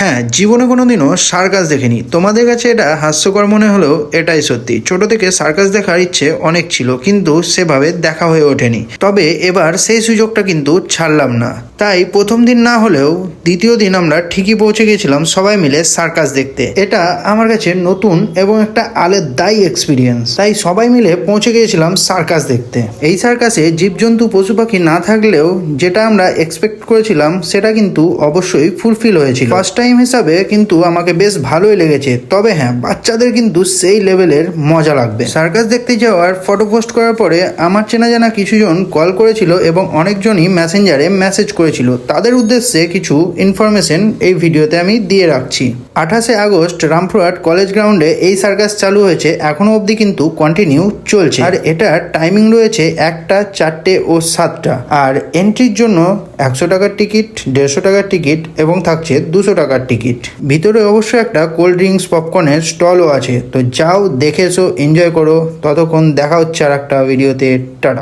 হ্যাঁ, জীবনে কোনোদিনও সার্কাস দেখিনি। তোমাদের কাছে এটা হাস্যকর মনে হলেও এটাই সত্যি। ছোট থেকে সার্কাস দেখার ইচ্ছে অনেক ছিল, কিন্তু সেভাবে দেখা হয়ে ওঠেনি। তবে এবার সেই সুযোগটা কিন্তু ছাড়লাম না। তাই প্রথম দিন না হলেও দ্বিতীয় দিন আমরা ঠিকই পৌঁছে গেছিলাম সবাই মিলে সার্কাস দেখতে। এটা আমার কাছে নতুন এবং একটা আলাদাই এক্সপিরিয়েন্স। তাই সবাই মিলে পৌঁছে গিয়েছিলাম সার্কাস দেখতে। এই সার্কাসে জীবজন্তু পশু পাখি না থাকলেও যেটা আমরা এক্সপেক্ট করেছিলাম সেটা কিন্তু অবশ্যই ফুলফিল হয়েছিল। ফার্স্ট টাইম হিসাবে কিন্তু আমাকে বেশ ভালোই লেগেছে। তবে হ্যাঁ, বাচ্চাদের কিন্তু সেই লেভেলের মজা লাগবে। সার্কাস দেখতে যাওয়ার ফটো পোস্ট করার পরে আমার চেনা জানা কিছুজন কল করেছিল এবং অনেকজনই মেসেঞ্জারে মেসেজ করেছিল। তাদের উদ্দেশ্যে কিছু ইনফরমেশন এই ভিডিওতে আমি দিয়ে রাখছি। 28শে আগস্ট রামপুরহাট কলেজ গ্রাউন্ডে এই সার্কাস চালু হয়েছে, এখনো অবধি কিন্তু কন্টিনিউ চলছে। আর এটার টাইমিং রয়েছে 1টা, 4টে ও 7টা। আর এন্ট্রির জন্য 100 টাকার টিকিট, 150 টাকার টিকিট এবং থাকছে 200 টাকার টিকিট। ভিতরে অবশ্যই একটা কোল্ড ড্রিঙ্কস পপকর্নের স্টলও আছে। তো যাও, দেখে এসো, এনজয় করো। ততক্ষণ দেখা হচ্ছে আর একটা ভিডিওতে। টাটা।